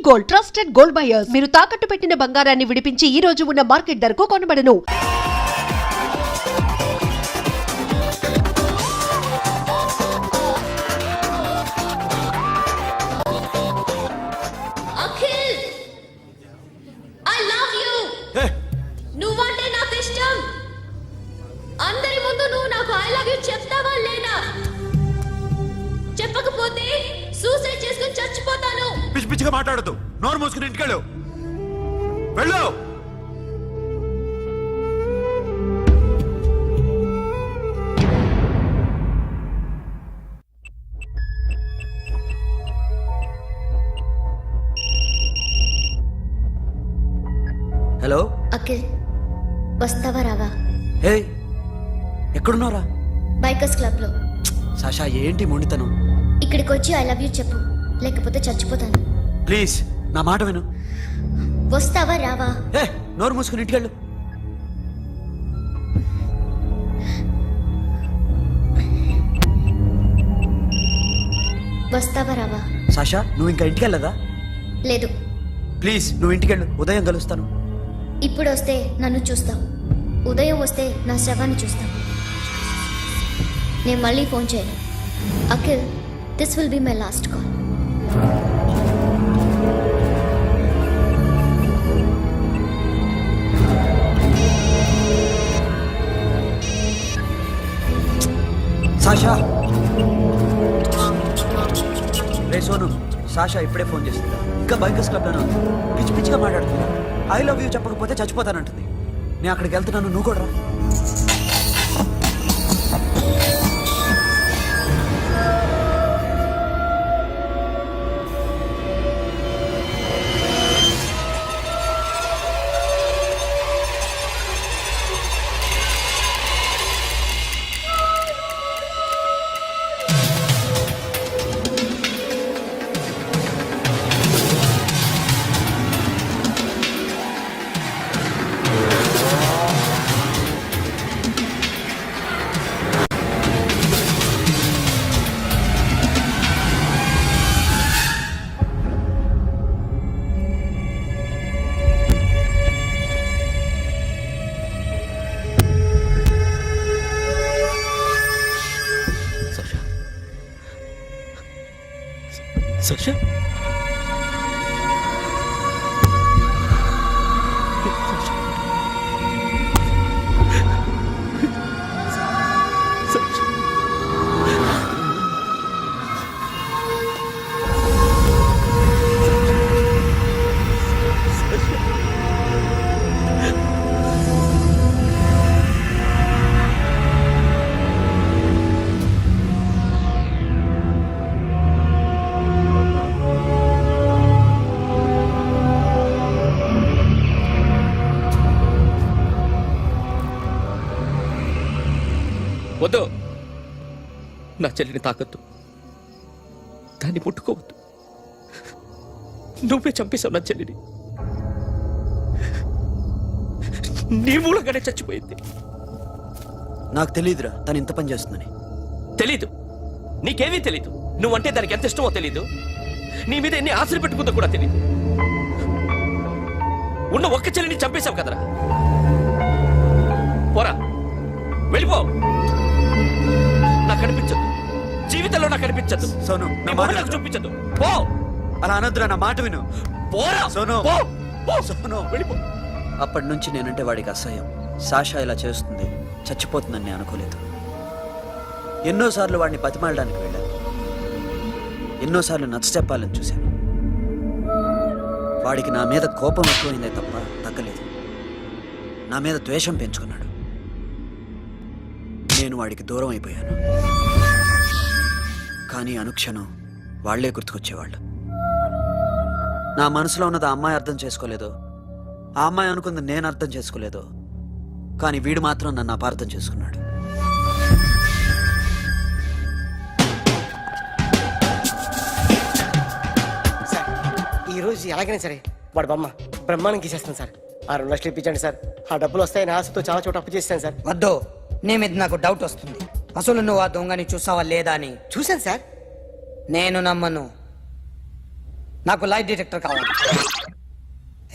Gold, trusted gold buyers. మీరు తాకట్టు పెట్టిన బంగారాన్ని విడిపించి ఈ రోజు ఉన్న మార్కెట్ ధరకు కొనబడను. Akhil, I love you. నువ్వంటే నాకు ఇష్టం. అందరి ముందు నువ్వు నాకు I love you చెప్తావా లేదా? చెప్పకపోతే సూసైడ్ చేసుకుని చచ్చిపోతాను. పిచ్చి పిచ్చిగా మాట్లాడదు. నోరు మూసుకుని ఇంటికెళ్ళు. వెళ్ళు. హలో అఖిల్, వస్తావా రావా? హే, ఎక్కడున్నారా? బైకర్స్ క్లబ్ లో. సాషా, ఏంటి మొండితనం? ఇక్కడికి వచ్చి I love you చెప్పు, లేకపోతే చచ్చిపోతాను. ప్లీజ్ నా మాట విను. వస్తావా రావా? హే, నోరు మూసుకుని ఇంటికెళ్ళు. వస్తావా రావా? సాషా, నువ్వు ఇంకా ఇంటికెళ్ళదా? లేదు. ప్లీజ్ నువ్వు ఇంటికెళ్ళు. ఉదయం కలుస్తాను. ఇప్పుడు వస్తే నన్ను చూస్తావు, ఉదయం వస్తే నా శవాన్ని చూస్తావు. నేను మళ్ళీ ఫోన్ చేయను. Akhil, this will be my last call. Sasha, ray Sonu, Sasha ఇప్పుడే ఫోన్ చేస్తుందా? ఇంకా బైకర్స్ క్లబ్లోనే ఉంది. పిచ్చి పిచ్చిగా మాట్లాడుతుందా? ఐ లవ్ యూ చెప్పకపోతే చచ్చిపోతానంటుంది. నేను అక్కడికి వెళ్తున్నాను, నువ్వు కూడా రా. Sasha? వద్దు, నా చెల్లిని తాకద్దు, దాన్ని ముట్టుకోవద్దు. నువ్వే చంపేశావు నా చెల్లిని. నీ మూలంగానే చచ్చిపోయింది. నాకు తెలియదురా తను ఇంత పని చేస్తుందని. తెలీదు, నీకేమీ తెలీదు. నువ్వంటే దానికి ఎంత ఇష్టమో తెలీదు. నీ మీద ఎన్ని ఆశలు పెట్టుకుందో కూడా తెలీదు. ఉన్న ఒక్క చెల్లిని చంపేశావు కదరా. పోరా, వెళ్ళిపో. నాకు కనిపించదు, జీవితంలో నాకు కనిపించదు. సోను, నా నీ మాట మొహం నాకు చూపించదు. పో. అలా అనొద్దురా, నా మాట విను. పోరా సోను. పో. పో. సోను, వెళ్ళిపో. అప్పటి నుంచి నేనంటే వాడికి అసహ్యం. సాషా ఇలా చేస్తుంది, చచ్చిపోతుందని నేను అనుకోలేదు. ఎన్నోసార్లు వాడిని బతిమాలడానికి వెళ్ళాను, ఎన్నోసార్లు నచ్చ చెప్పాలని చూశాను. వాడికి నా మీద కోపం ఎక్కువైందే తప్ప తగ్గలేదు. నా మీద ద్వేషం పెంచుకున్నాడు. నేను వాడికి దూరం అయిపోయాను. కానీ అనుక్షణం వాళ్లే గుర్తుకొచ్చేవాళ్ళు. నా మనసులో ఉన్నది ఆ అమ్మాయి అర్థం చేసుకోలేదు, ఆ అమ్మాయి అనుకుంది నేను అర్థం చేసుకోలేదు. కానీ వీడు మాత్రం నన్ను అపార్థం చేసుకున్నాడు. సార్, ఈరోజు ఎలాగైనా సరే వాడు బొమ్మ బ్రహ్మాండం గీసేస్తాను సార్. 6 లక్షలు ఇప్పించండి సార్. ఆ డబ్బులు వస్తాయని ఆశతో చాలా చోట అప్పు చేస్తాను సార్. వద్దు, నీ మీద నాకు డౌట్ వస్తుంది. అసలు నువ్వు ఆ దొంగని చూసావా లేదా అని. చూశాను సార్. నేను నమ్మను. నాకు లై డిటెక్టర్ కావాలి.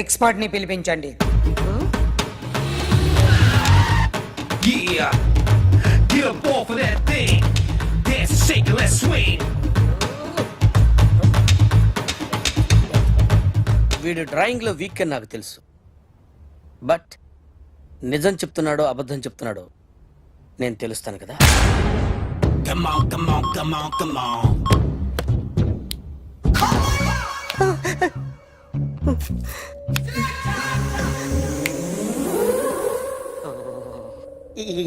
ఎక్స్పర్ట్ ని పిలిపించండి. Yeah, get up off of that thing. Dance and shake and let's swing. వీడు డ్రాయింగ్ లో వీక్ అని నాకు తెలుసు, బట్ నిజం చెప్తున్నాడో అబద్ధం చెప్తున్నాడో నేను తెలుస్తాను కదా. Come on, come on, come on, come on.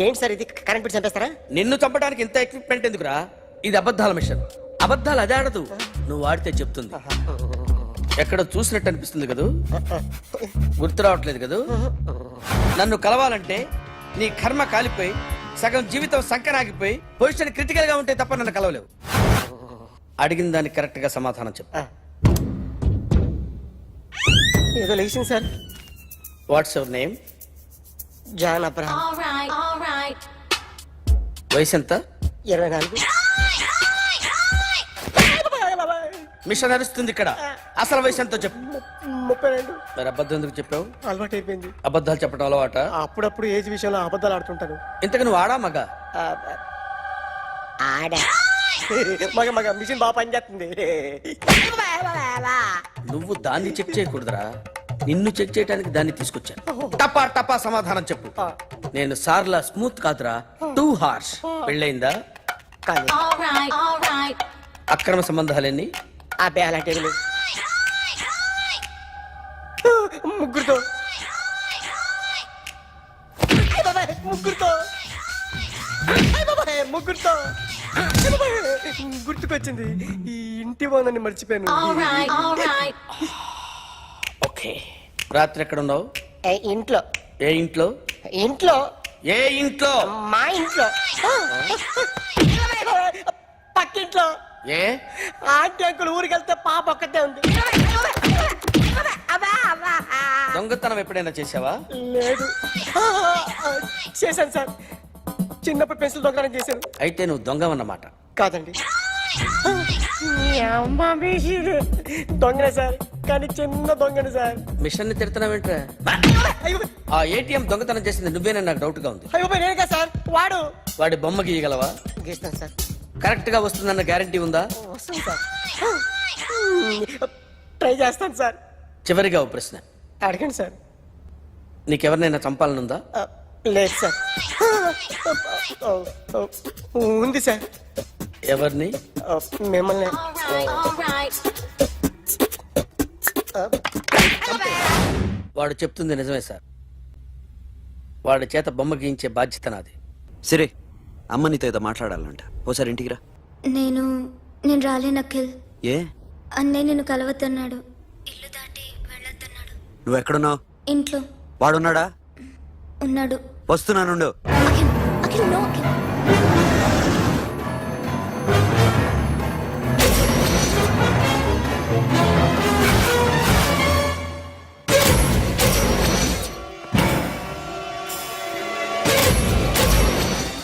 ఏంటి సార్ ఇది, కరెంట్ బిల్ చంపేస్తారా? నిన్ను చంపడానికి ఇంత ఎక్విప్మెంట్ ఎందుకురా? ఇది అబద్ధాల మిషన్. అబద్ధాలు అదే ఆడదు, నువ్వు ఆడితే చెప్తుంది. ఎక్కడ చూసినట్టు అనిపిస్తుంది కదూ, గుర్తు రావట్లేదు కదూ. నన్ను కలవాలంటే నీ కర్మ కాలిపోయి సగం జీవితం సంకరాగిపోయి పొజిషన్ క్రిటికల్ గా ఉంటే తప్ప నన్ను కలవలేవు. అడిగిన దానికి కరెక్ట్ గా సమాధానం చెప్పు. ఏదో లేచింది sir. What's your name? John Abraham. all right. వయసు ఎంత? 24. మిషన్ నడుస్తుంది ఇక్కడ. అసలు వయసు ఎంతో చెప్పు. 32. మరి అబద్ధం ఎందుకు చెప్పావు? అలవాటు అయిపోయింది. అబద్ధాలు చెప్పడం అలవాట? అప్పుడప్పుడు ఏజ్ విషయంలో అబద్ధాలు ఆడుతుంటాను. ఇంతకు నువ్వు ఆడా మగ? ఆడా. మగ మిషన్ బాగా పనిచేస్తుంది. నువ్వు దాన్ని చెక్ చేయకూడదురా, నిన్ను చెక్ చేయడానికి దాన్ని తీసుకొచ్చాను. టపా టపా సమాధానం చెప్పు. నేను సార్లా స్మూత్ కాదురా, టూ హార్ష్. పెళ్ళయిందా? కానీ All right. అక్రమ సంబంధాలన్నీ? అబ్బే అలాంటి ఏమీ లేవు. ముగ్గురుతో ముగ్గురుతో గుర్తుకొచ్చింది. ఈ ఇంటి బాగుందని మర్చిపోయాను. All right. ఓకే. రాత్రి ఎక్కడ ఉన్నావు? ఇంట్లో. ఏ ఇంట్లో? ఇంట్లో. ఏ ఇంట్లో? మా ఇంట్లో. పక్కింట్లో. ఏ ఆంటీ అంకుల్ ఊరికి వెళ్తే పాప ఒక్కతే ఉంది. దొంగతనం ఎప్పుడైనా చేసావా? లేదు. చేశాను సార్, చిన్నప్పుడు పెన్సిల్ దొంగతనం చేశాను. అయితే నువ్వు దొంగవన్నమాట. కాదండి, దొంగనే సార్, కానీ చిన్న దొంగని సార్. మిషన్ ని తిడుతున్నావేంట్రా? ఆ ఏటీఎం దొంగతనం చేసింది నువ్వేనని నాకు డౌట్ గా ఉంది. అయ్యో నేనే కదా సార్. వాడి బొమ్మ గీయగలవా? గీస్తాను సార్. కరెక్ట్ గా వస్తుందన్న గ్యారంటీ ఉందా? వస్తుంది సార్, ట్రై చేస్తాను సార్. చివరిగా ఓ ప్రశ్న అడగండి సార్. నీకెవరినైనా చంపాలనుందా? లేదు సార్. ఉంది సార్. ఎవరిని? మిమ్మల్ని. All right. వాడు చెప్తుంది నిజమే సార్. వాడి చేత బొమ్మ గీయించే బాధ్యత నాది. సరే, అమ్మ నీతో ఏదో మాట్లాడాలంట. ఓసారి ఇంటికి రా. నేను రాలేను అఖిల్. ఏ? అన్నయ్య నిన్ను కలవద్దన్నాడు. ఇల్లు దాటి వెళ్ళొద్దన్నాడు. నువ్వు ఎక్కడున్నావు? ఇంట్లో వాడున్నాడా? ఉన్నాడు. వస్తున్నానుండు. అఖిల్, అఖిల్, నో అఖిల్.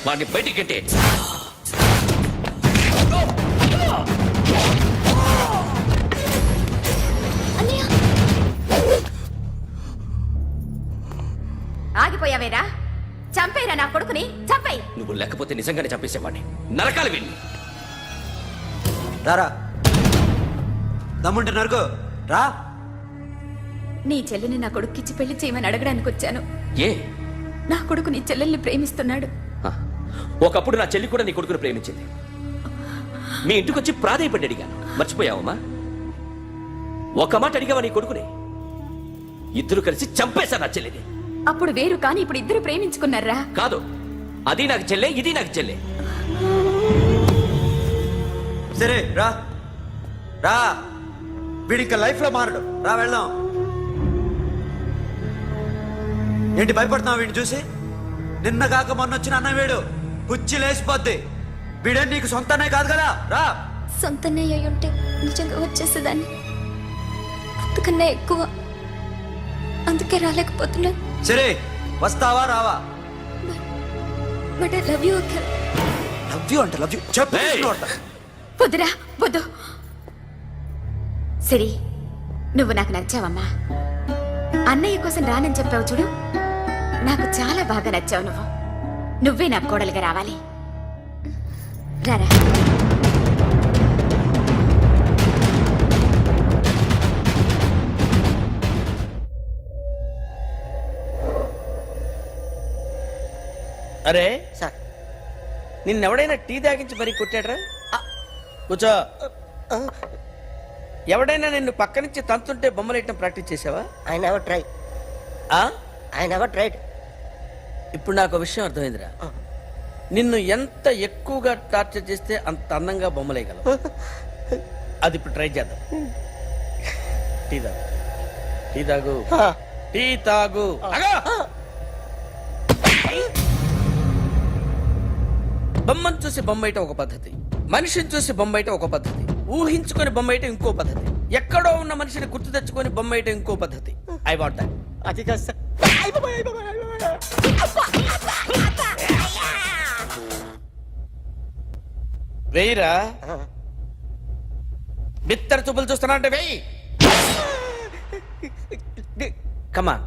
వాడిని బయటికి గట్టే. ఆగిపోయావేరా? చంపేరా నా కొడుకుని, చంపేయ్. నువ్వు లేకపోతే నిజంగానే చంపేసేవాడిని. నరకాలి వీడిని. రారా, దమ్ముంటే నరుకు రా. నీ చెల్లిని నా కొడుక్కిచ్చి పెళ్లి చేయమని అడగడానికి వచ్చాను. ఏ? నా కొడుకు నీ చెల్లెల్ని ప్రేమిస్తున్నాడు. హ, ఒకప్పుడు నా చెల్లి కూడా నీ కొడుకును ప్రేమించింది. మీ ఇంటికి వచ్చి ప్రాధేయపడి అడిగాను, మర్చిపోయావమ్మా? ఒక మాట అడిగావా నీ కొడుకుని? ఇద్దరు కలిసి చంపేశారు నా చెల్లిని. అప్పుడు వేరు, కానీ ఇప్పుడు ఇద్దరు ప్రేమించుకున్నారా? కాదు, అది నాకు చెల్లె, ఇది నాకు చెల్లె. సరే రా రా, వీడి ఇంకా లైఫ్ లో మారడు. రా వెళ్దాం. ఏంటి భయపడుతున్నావు వీడిని చూసి? నిన్న కాక మొన్న వచ్చిన అన్న వీడు పుచ్చి లేచిపోద్ది. వీడే నీకు సొంతనే కాదు కదా. రా. సొంతన్నయ్య అయి ఉంటే నిజంగా వచ్చేసేదాన్ని. అంతకన్నా ఎక్కువ, అందుకే రాలేకపోతున్నాను. సరే, వస్తావా రావా? But I love you Akhil. Love you అంటే లవ్ యూ చెప్పు. వద్దురా, వద్దు. సరే, నువ్వు నాకు నచ్చావమ్మా. అన్నయ్య కోసం రానని చెప్పావు చూడు, నాకు చాలా బాగా నచ్చావు నువ్వు. నువ్వే నా కోడలుగా రావాలి. రారా. అరే సార్ నిన్నెవడైనా టీ తాగించి మరీ కొట్టాడ్రా? కూర్చో. ఎవడైనా నిన్ను పక్క నుంచి తంతుంటే బొమ్మలేయటం ప్రాక్టీస్ చేసావా? I never try. ఆ? I never tried. ఇప్పుడు నాకు విషయం అర్థమైందిరా. నిన్ను ఎంత ఎక్కువగా టార్చర్ చేస్తే అంత అందంగా బొమ్మలేయగలవు. అది ఇప్పుడు ట్రై చేద్దాం. టీ తాగు, టీ తాగు, టీ తాగు. ఆగు! బొమ్మను చూసి బొమ్మేయటం ఒక పద్ధతి, మనిషిని చూసి బొమ్మేయటం ఒక పద్ధతి, ఊహించుకొని బొమ్మేయటం ఇంకో పద్ధతి, ఎక్కడో ఉన్న మనిషిని గుర్తు తెచ్చుకొని బొమ్మేయటం ఇంకో పద్ధతి. I want that. అది కాదు సార్. వెయ్యిరా. బిత్తర చూపులు చూస్తున్నా అంటే వెయ్యి. కమాన్,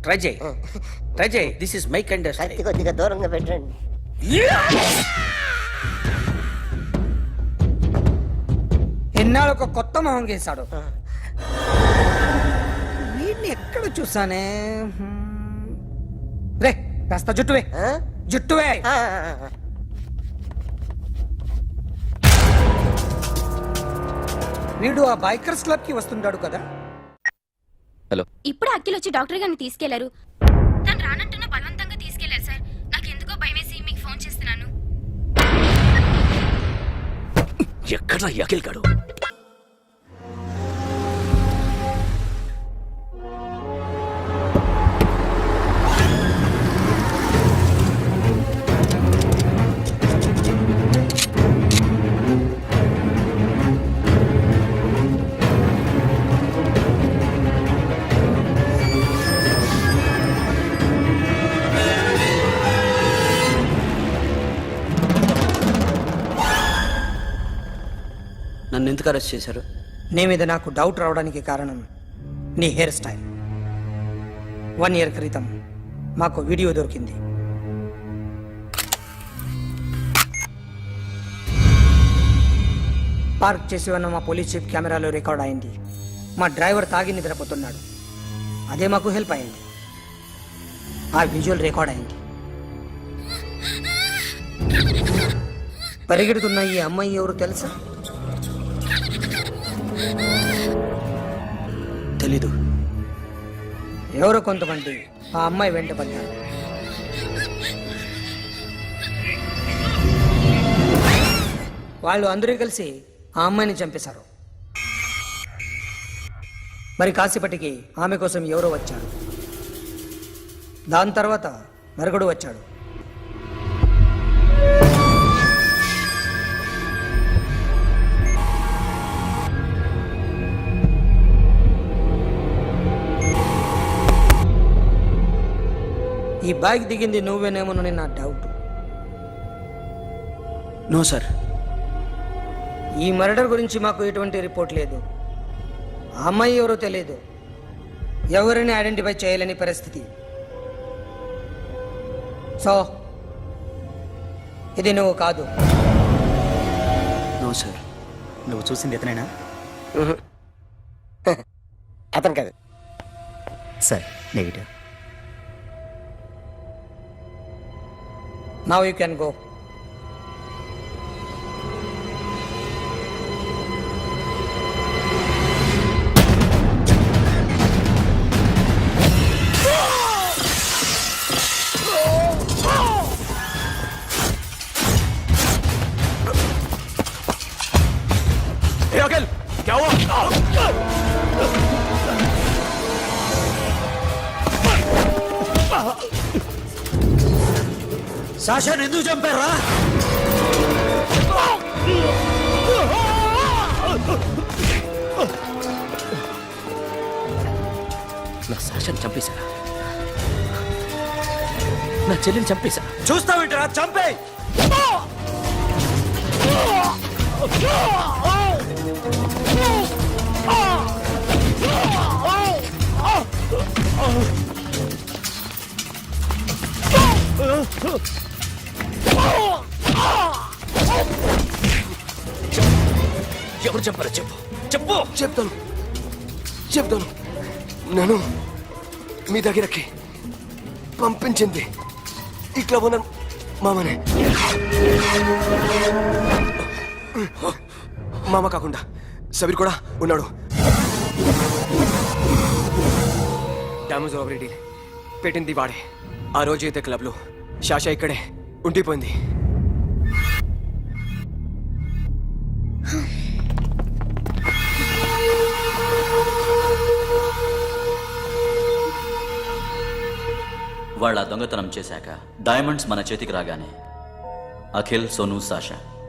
ట్రై చేయి, ట్రై చేయి. This is my kind. కొద్దిగా దూరంగా పెట్టండి. ఎన్నాళ్ళు ఒక కొత్త మొహం గీశాడు. వీడిని ఎక్కడ చూసానే? రే కాస్త జుట్టువే, జుట్టువే. వీడు ఆ బైకర్స్ క్లబ్ కి వస్తుంటాడు కదా. ఇప్పుడు అఖిల్ వచ్చి డాక్టర్ గారిని తీసుకెళ్లారు. తను రానంటున్న బలవంతంగా తీసుకెళ్లారు సార్. నాకు ఎందుకో భయం వేసి మీకు ఫోన్ చేస్తున్నాను. ఎక్కడ అఖిల్ గాడు? నన్ను ఎందుకు అరెస్ట్ చేశారు? నీ మీద నాకు డౌట్ రావడానికి కారణం నీ హెయిర్ స్టైల్. 1 year క్రితం మాకు వీడియో దొరికింది. పార్క్ చేసి ఉన్న మా పోలీస్ జీప్ కెమెరాలో రికార్డ్ అయింది. మా డ్రైవర్ తాగి నిద్రపోతున్నాడు. అదే మాకు హెల్ప్ అయింది. ఆ విజువల్ రికార్డ్ అయింది. పరిగెడుతున్న ఈ అమ్మాయి ఎవరు తెలుసా? తెలీదు. ఎవరో కొంతమంది ఆ అమ్మాయి వెంట పడ్డారు. వాళ్ళు అందరూ కలిసి ఆ అమ్మాయిని చంపేశారు. మరి కాసేపటికి ఆమె కోసం ఎవరో వచ్చారు. దాని తర్వాత మరొకడు వచ్చాడు. ఈ బ్యాగ్ దిగింది నువ్వేనేమోనని నా డౌట్. No sir. ఈ మర్డర్ గురించి మాకు ఎటువంటి రిపోర్ట్ లేదు. ఆ అమ్మాయి ఎవరో తెలియదు. ఎవరిని ఐడెంటిఫై చేయలేని పరిస్థితి. సో ఇది నువ్వు కాదు. No sir. నువ్వు చూసింది ఎతనైనా? అతను కాదు. Sir negative. Now you can go. Akhil क्या हुआ? సాషాని ఎందుకు చంపారా? నా సాషాని చంపేశారా? నా చెల్లిని చంపేశారా? చూస్తావేంటరా? చంపే. ఎవరు చెప్పారో చెప్పు చెప్పు. చెప్తాను నన్ను మీ దగ్గరకి పంపించింది ఇట్లా ఉన్న మామనే. మామ కాకుండా సబీర్ కూడా ఉన్నాడు. డ్యామేజ్ ఓవర్ డీల్ పెట్టింది వాడే. ఆ రోజు అయితే క్లబ్లో శాషా ఇక్కడే ఉండిపోయింది. వాళ్ళ దొంగతనం చేశాక డైమండ్స్ మన చేతికి రాగానే అఖిల్, సోను, సాషా